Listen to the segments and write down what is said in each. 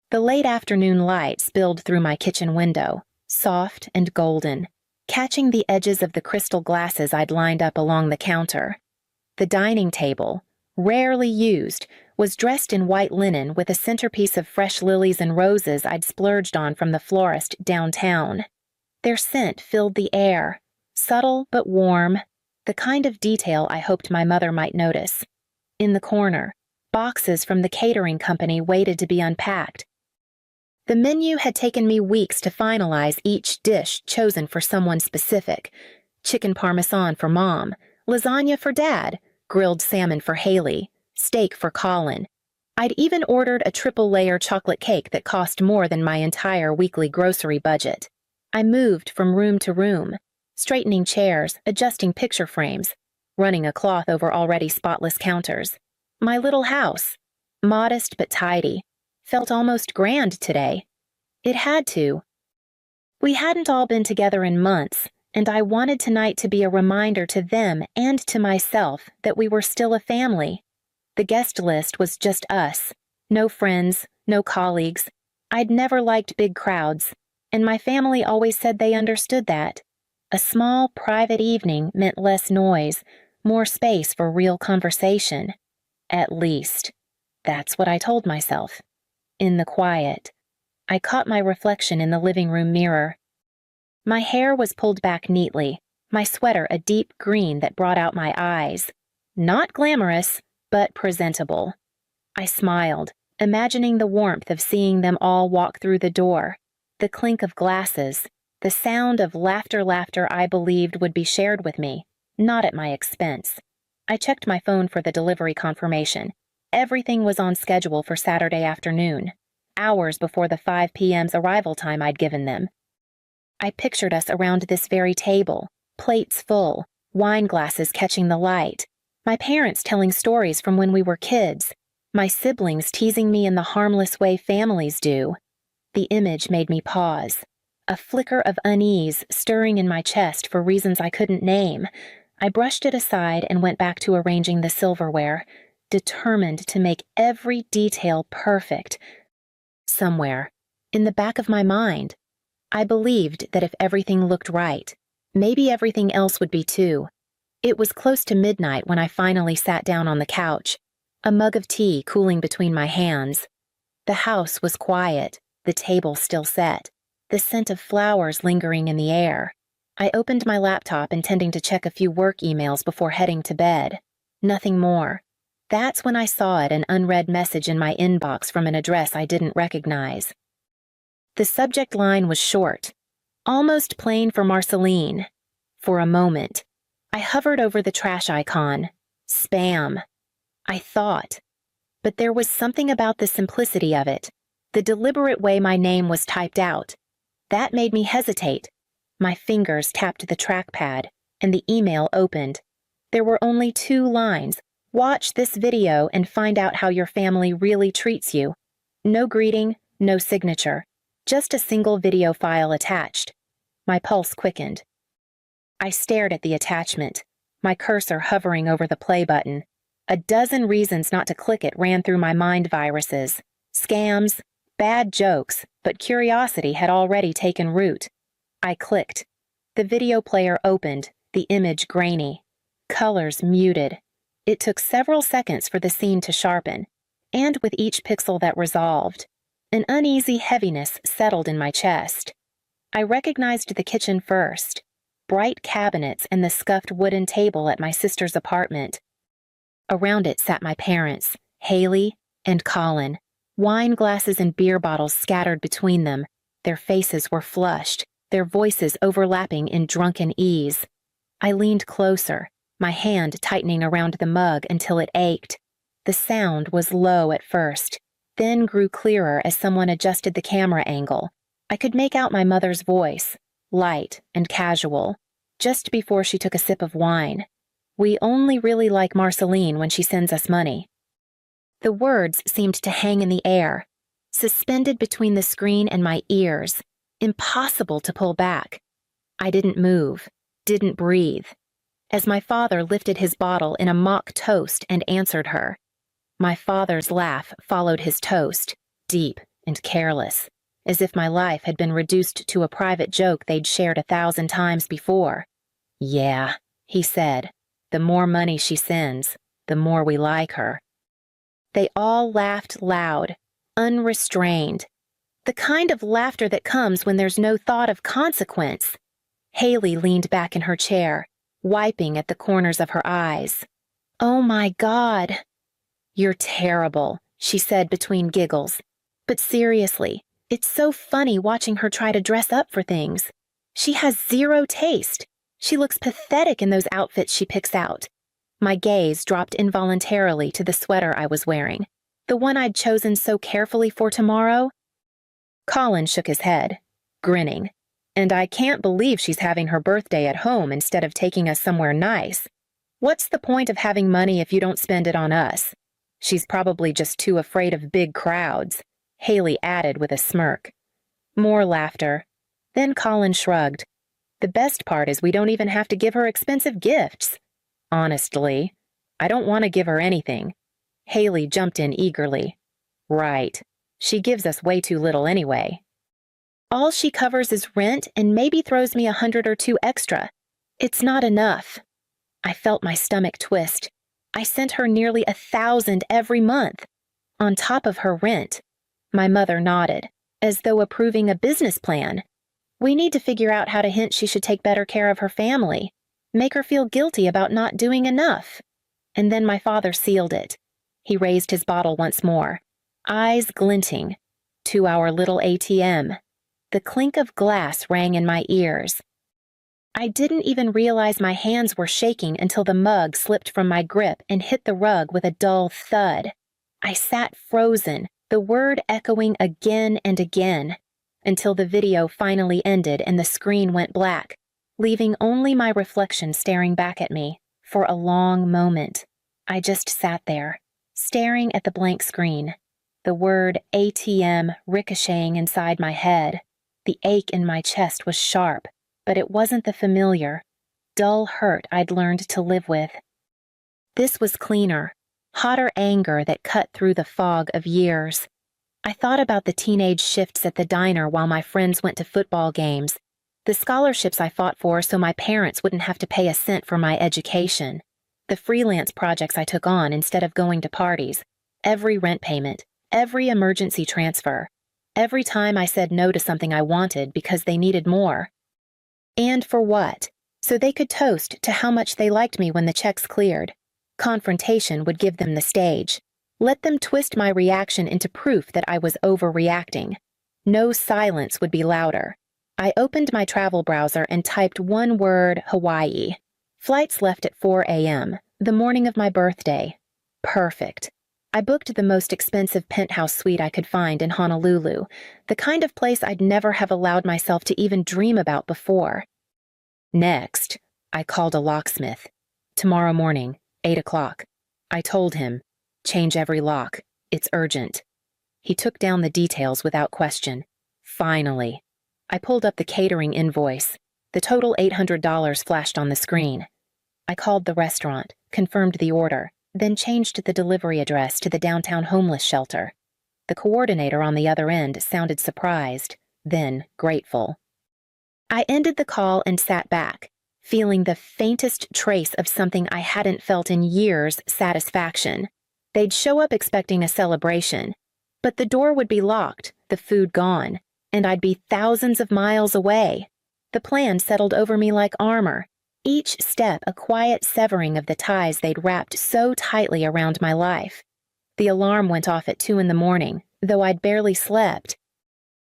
The late afternoon light spilled through my kitchen window, soft and golden, catching the edges of the crystal glasses I'd lined up along the counter. The dining table, rarely used, was dressed in white linen with a centerpiece of fresh lilies and roses I'd splurged on from the florist downtown. Their scent filled the air, subtle but warm, the kind of detail I hoped my mother might notice. In the corner, boxes from the catering company waited to be unpacked. The menu had taken me weeks to finalize each dish chosen for someone specific. Chicken parmesan for Mom, lasagna for Dad, grilled salmon for Haley, steak for Colin. I'd even ordered a triple-layer chocolate cake that cost more than my entire weekly grocery budget. I moved from room to room, straightening chairs, adjusting picture frames, running a cloth over already spotless counters. My little house, modest but tidy, felt almost grand today. It had to. We hadn't all been together in months, and I wanted tonight to be a reminder to them and to myself that we were still a family. The guest list was just us. No friends, no colleagues. I'd never liked big crowds, and my family always said they understood that. A small, private evening meant less noise, more space for real conversation. At least, that's what I told myself. In the quiet, I caught my reflection in the living room mirror. My hair was pulled back neatly, my sweater a deep green that brought out my eyes. Not glamorous, but presentable. I smiled, imagining the warmth of seeing them all walk through the door, the clink of glasses, the sound of laughter I believed would be shared with me, not at my expense. I checked my phone for the delivery confirmation. Everything was on schedule for Saturday afternoon, hours before the 5 p.m.'s arrival time I'd given them. I pictured us around this very table, plates full, wine glasses catching the light, my parents telling stories from when we were kids, my siblings teasing me in the harmless way families do. The image made me pause, a flicker of unease stirring in my chest for reasons I couldn't name. I brushed it aside and went back to arranging the silverware, determined to make every detail perfect. Somewhere, in the back of my mind, I believed that if everything looked right, maybe everything else would be too. It was close to midnight when I finally sat down on the couch, a mug of tea cooling between my hands. The house was quiet, the table still set, the scent of flowers lingering in the air. I opened my laptop intending to check a few work emails before heading to bed. Nothing more. That's when I saw an unread message in my inbox from an address I didn't recognize. The subject line was short, almost plain for Marceline. For a moment, I hovered over the trash icon. Spam. I thought. But there was something about the simplicity of it, the deliberate way my name was typed out. That made me hesitate. My fingers tapped the trackpad, and the email opened. There were only 2 lines. Watch this video and find out how your family really treats you. No greeting, no signature. Just a single video file attached. My pulse quickened. I stared at the attachment, my cursor hovering over the play button. A dozen reasons not to click it ran through my mind viruses. Scams, bad jokes, but curiosity had already taken root. I clicked. The video player opened, the image grainy. Colors muted. It took several seconds for the scene to sharpen, and with each pixel that resolved, an uneasy heaviness settled in my chest. I recognized the kitchen first, bright cabinets and the scuffed wooden table at my sister's apartment. Around it sat my parents, Haley and Colin, wine glasses and beer bottles scattered between them. Their faces were flushed, their voices overlapping in drunken ease. I leaned closer, my hand tightening around the mug until it ached. The sound was low at first, then grew clearer as someone adjusted the camera angle. I could make out my mother's voice, light and casual, just before she took a sip of wine. We only really like Marceline when she sends us money. The words seemed to hang in the air, suspended between the screen and my ears, impossible to pull back. I didn't move, didn't breathe. As my father lifted his bottle in a mock toast and answered her. My father's laugh followed his toast, deep and careless, as if my life had been reduced to a private joke they'd shared 1,000 times before. "Yeah," he said, "the more money she sends, the more we like her." They all laughed loud, unrestrained. The kind of laughter that comes when there's no thought of consequence. Haley leaned back in her chair, wiping at the corners of her eyes. "Oh my God." "You're terrible," she said between giggles. "But seriously, it's so funny watching her try to dress up for things. She has zero taste. She looks pathetic in those outfits she picks out." My gaze dropped involuntarily to the sweater I was wearing, the one I'd chosen so carefully for tomorrow. Colin shook his head, grinning. "And I can't believe she's having her birthday at home instead of taking us somewhere nice. What's the point of having money if you don't spend it on us? She's probably just too afraid of big crowds," Haley added with a smirk. More laughter. Then Colin shrugged. "The best part is we don't even have to give her expensive gifts." "Honestly, I don't want to give her anything." Haley jumped in eagerly. "Right. She gives us way too little anyway. All she covers is rent and maybe throws me 100 or 2 extra. It's not enough." I felt my stomach twist. I sent her nearly 1,000 every month, on top of her rent. My mother nodded, as though approving a business plan. "We need to figure out how to hint she should take better care of her family. Make her feel guilty about not doing enough." And then my father sealed it. He raised his bottle once more, eyes glinting, to our little ATM. The clink of glass rang in my ears. I didn't even realize my hands were shaking until the mug slipped from my grip and hit the rug with a dull thud. I sat frozen, the word echoing again and again, until the video finally ended and the screen went black, leaving only my reflection staring back at me. For a long moment, I just sat there, staring at the blank screen, the word ATM ricocheting inside my head. The ache in my chest was sharp, but it wasn't the familiar, dull hurt I'd learned to live with. This was cleaner, hotter anger that cut through the fog of years. I thought about the teenage shifts at the diner while my friends went to football games, the scholarships I fought for so my parents wouldn't have to pay a cent for my education, the freelance projects I took on instead of going to parties, every rent payment, every emergency transfer, every time I said no to something I wanted because they needed more. And for what? So they could toast to how much they liked me when the checks cleared. Confrontation would give them the stage. Let them twist my reaction into proof that I was overreacting. No silence would be louder. I opened my travel browser and typed one word, Hawaii. Flights left at 4 a.m., the morning of my birthday. Perfect. I booked the most expensive penthouse suite I could find in Honolulu, the kind of place I'd never have allowed myself to even dream about before. Next, I called a locksmith. Tomorrow morning, 8 o'clock. I told him, change every lock. It's urgent. He took down the details without question. Finally. I pulled up the catering invoice. The total $800 flashed on the screen. I called the restaurant, confirmed the order, then changed the delivery address to the downtown homeless shelter. The coordinator on the other end sounded surprised, then grateful. I ended the call and sat back, feeling the faintest trace of something I hadn't felt in years, satisfaction. They'd show up expecting a celebration, but the door would be locked, the food gone, and I'd be thousands of miles away. The plan settled over me like armor, each step a quiet severing of the ties they'd wrapped so tightly around my life. The alarm went off at 2 a.m, though I'd barely slept.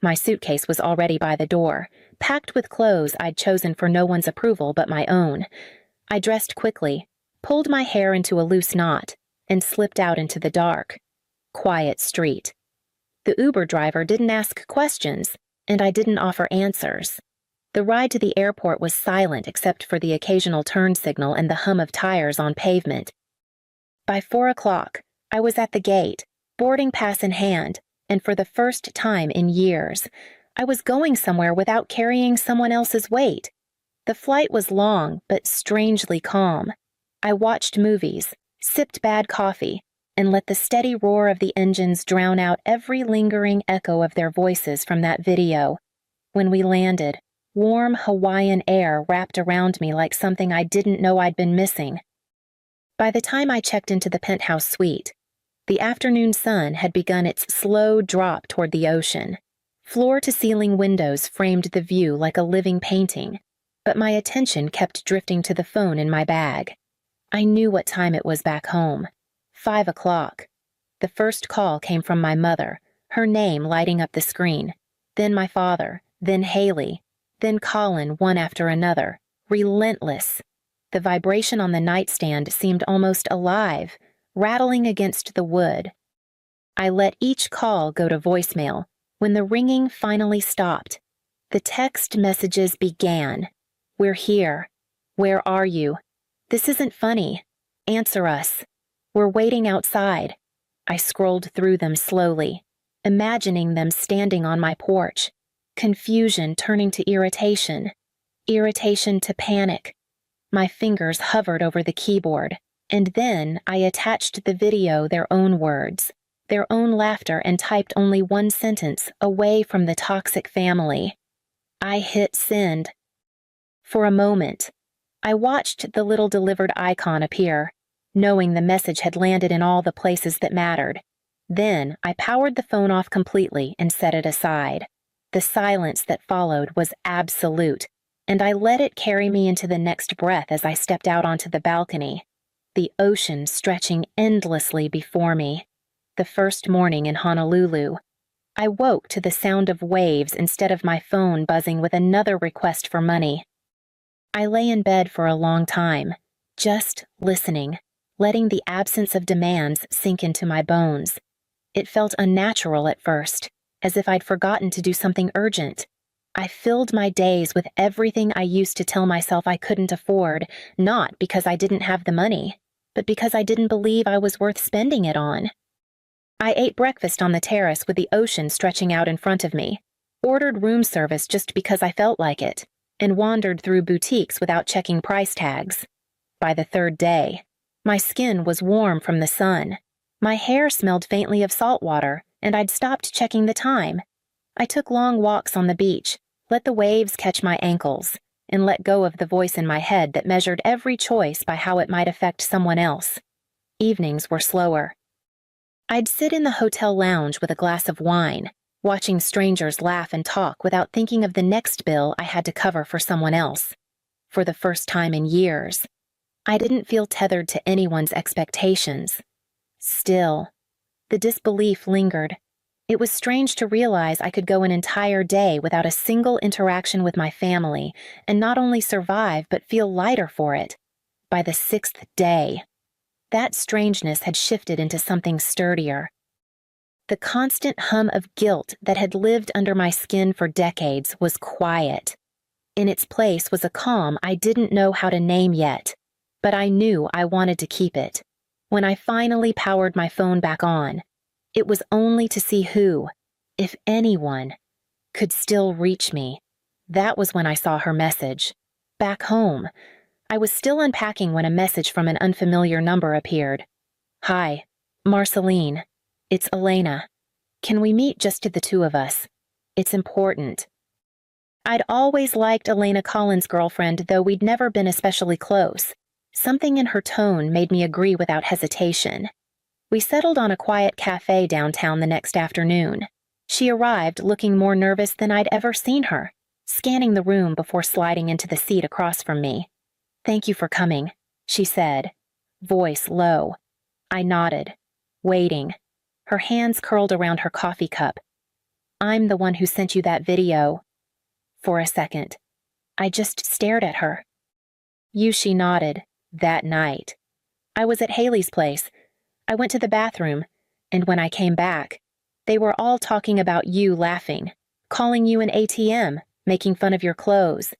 My suitcase was already by the door, packed with clothes I'd chosen for no one's approval but my own. I dressed quickly, pulled my hair into a loose knot, and slipped out into the dark. Quiet street. The Uber driver didn't ask questions, and I didn't offer answers. The ride to the airport was silent except for the occasional turn signal and the hum of tires on pavement. By 4 o'clock, I was at the gate, boarding pass in hand, and for the first time in years, I was going somewhere without carrying someone else's weight. The flight was long, but strangely calm. I watched movies, sipped bad coffee, and let the steady roar of the engines drown out every lingering echo of their voices from that video. When we landed, warm Hawaiian air wrapped around me like something I didn't know I'd been missing. By the time I checked into the penthouse suite, the afternoon sun had begun its slow drop toward the ocean. Floor-to-ceiling windows framed the view like a living painting, but my attention kept drifting to the phone in my bag. I knew what time it was back home. 5 o'clock. The first call came from my mother, her name lighting up the screen. Then my father, then Haley, then Colin, one after another. Relentless. The vibration on the nightstand seemed almost alive, rattling against the wood. I let each call go to voicemail. When the ringing finally stopped, the text messages began. "We're here. Where are you? This isn't funny. Answer us. We're waiting outside." I scrolled through them slowly, imagining them standing on my porch, confusion turning to irritation, irritation to panic. My fingers hovered over the keyboard, and then I attached the video their own words, their own laughter, and typed only one sentence: "Away from the toxic family." I hit send. For a moment, I watched the little delivered icon appear, knowing the message had landed in all the places that mattered. Then I powered the phone off completely and set it aside. The silence that followed was absolute, and I let it carry me into the next breath as I stepped out onto the balcony, the ocean stretching endlessly before me. The first morning in Honolulu, I woke to the sound of waves instead of my phone buzzing with another request for money. I lay in bed for a long time, just listening, letting the absence of demands sink into my bones. It felt unnatural at first, as if I'd forgotten to do something urgent. I filled my days with everything I used to tell myself I couldn't afford, not because I didn't have the money, but because I didn't believe I was worth spending it on. I ate breakfast on the terrace with the ocean stretching out in front of me, ordered room service just because I felt like it, and wandered through boutiques without checking price tags. By the third day, my skin was warm from the sun. My hair smelled faintly of salt water, and I'd stopped checking the time. I took long walks on the beach, let the waves catch my ankles, and let go of the voice in my head that measured every choice by how it might affect someone else. Evenings were slower. I'd sit in the hotel lounge with a glass of wine, watching strangers laugh and talk without thinking of the next bill I had to cover for someone else. For the first time in years, I didn't feel tethered to anyone's expectations. Still, the disbelief lingered. It was strange to realize I could go an entire day without a single interaction with my family and not only survive but feel lighter for it. By the 6th day, that strangeness had shifted into something sturdier. The constant hum of guilt that had lived under my skin for decades was quiet. In its place was a calm I didn't know how to name yet, but I knew I wanted to keep it. When I finally powered my phone back on, it was only to see who, if anyone, could still reach me. That was when I saw her message. Back home, I was still unpacking when a message from an unfamiliar number appeared. "Hi, Marceline. It's Elena. Can we meet just the two of us? It's important." I'd always liked Elena Collins' girlfriend, though we'd never been especially close. Something in her tone made me agree without hesitation. We settled on a quiet cafe downtown the next afternoon. She arrived looking more nervous than I'd ever seen her, scanning the room before sliding into the seat across from me. "Thank you for coming," she said, voice low. I nodded, waiting, her hands curled around her coffee cup. "I'm the one who sent you that video." For a second, I just stared at her. "You," she nodded, "that night. I was at Haley's place. I went to the bathroom, and when I came back, they were all talking about you laughing, calling you an ATM, making fun of your clothes.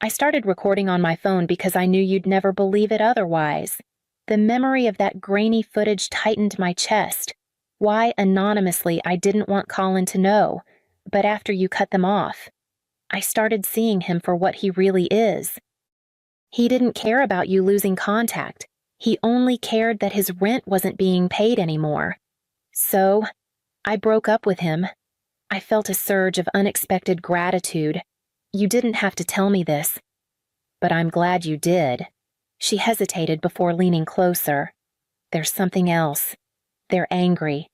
I started recording on my phone because I knew you'd never believe it otherwise." The memory of that grainy footage tightened my chest. Why, anonymously, I didn't want Colin to know, but after you cut them off, I started seeing him for what he really is. He didn't care about you losing contact. He only cared that his rent wasn't being paid anymore. So, I broke up with him. I felt a surge of unexpected gratitude. You didn't have to tell me this. But I'm glad you did. She hesitated before leaning closer. There's something else. They're angry.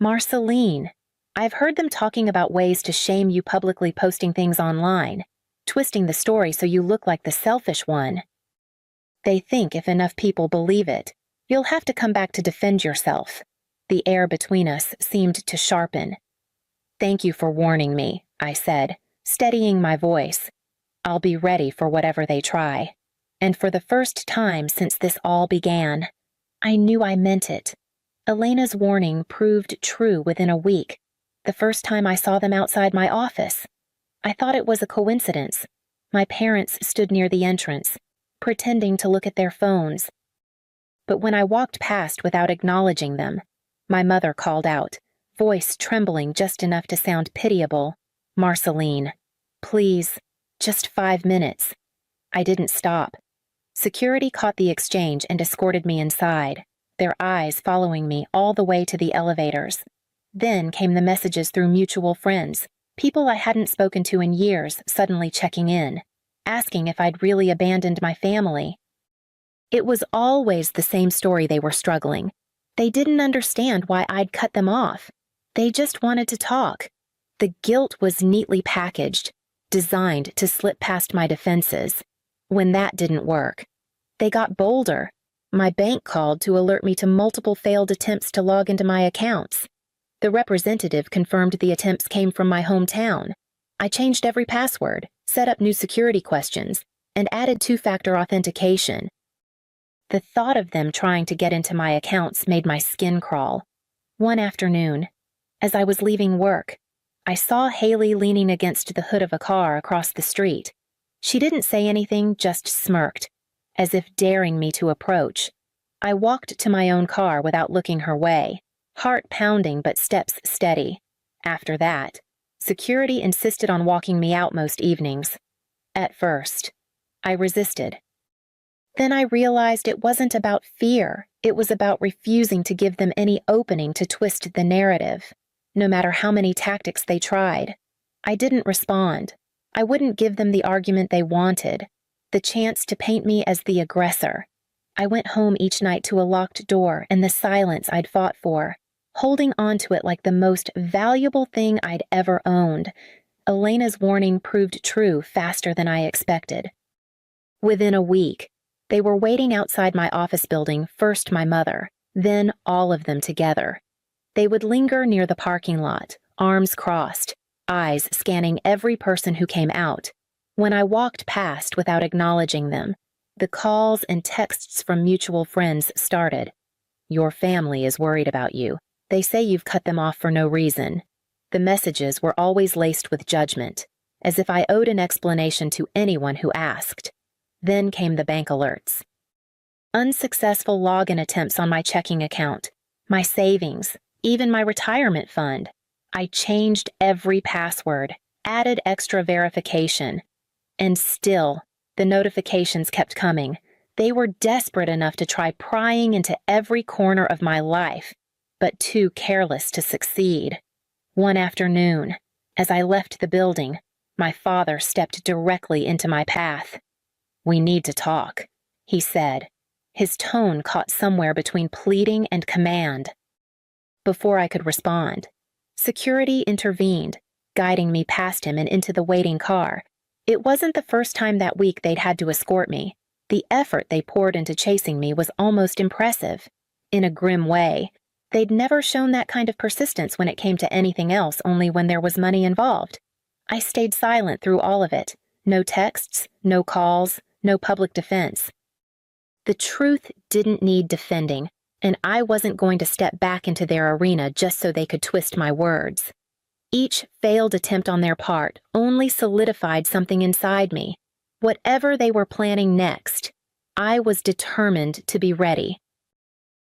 Marceline, I've heard them talking about ways to shame you publicly posting things online, twisting the story so you look like the selfish one. They think if enough people believe it, you'll have to come back to defend yourself. The air between us seemed to sharpen. Thank you for warning me, I said, steadying my voice. I'll be ready for whatever they try. And for the first time since this all began, I knew I meant it. Elena's warning proved true within a week, the first time I saw them outside my office. I thought it was a coincidence. My parents stood near the entrance, pretending to look at their phones. But when I walked past without acknowledging them, my mother called out, voice trembling just enough to sound pitiable, "Marceline, please, just 5 minutes." I didn't stop. Security caught the exchange and escorted me inside, their eyes following me all the way to the elevators. Then came the messages through mutual friends, people I hadn't spoken to in years suddenly checking in, asking if I'd really abandoned my family. It was always the same story they were struggling. They didn't understand why I'd cut them off. They just wanted to talk. The guilt was neatly packaged, designed to slip past my defenses. When that didn't work, they got bolder. My bank called to alert me to multiple failed attempts to log into my accounts. The representative confirmed the attempts came from my hometown. I changed every password, set up new security questions, and added two-factor authentication. The thought of them trying to get into my accounts made my skin crawl. One afternoon, as I was leaving work, I saw Haley leaning against the hood of a car across the street. She didn't say anything, just smirked, as if daring me to approach. I walked to my own car without looking her way, heart pounding but steps steady. After that, security insisted on walking me out most evenings. At first, I resisted. Then I realized it wasn't about fear, it was about refusing to give them any opening to twist the narrative, no matter how many tactics they tried. I didn't respond. I wouldn't give them the argument they wanted, the chance to paint me as the aggressor. I went home each night to a locked door and the silence I'd fought for, holding on to it like the most valuable thing I'd ever owned. Elena's warning proved true faster than I expected. Within a week, they were waiting outside my office building, first my mother, then all of them together. They would linger near the parking lot, arms crossed, eyes scanning every person who came out. When I walked past without acknowledging them, the calls and texts from mutual friends started. Your family is worried about you. They say you've cut them off for no reason. The messages were always laced with judgment, as if I owed an explanation to anyone who asked. Then came the bank alerts. Unsuccessful login attempts on my checking account, my savings, even my retirement fund. I changed every password, added extra verification. And still, the notifications kept coming. They were desperate enough to try prying into every corner of my life, but too careless to succeed. One afternoon, as I left the building, my father stepped directly into my path. "We need to talk," he said. His tone caught somewhere between pleading and command. Before I could respond, security intervened, guiding me past him and into the waiting car. It wasn't the first time that week they'd had to escort me. The effort they poured into chasing me was almost impressive. In a grim way, they'd never shown that kind of persistence when it came to anything else, only when there was money involved. I stayed silent through all of it. No texts, no calls, no public defense. The truth didn't need defending, and I wasn't going to step back into their arena just so they could twist my words. Each failed attempt on their part only solidified something inside me. Whatever they were planning next, I was determined to be ready.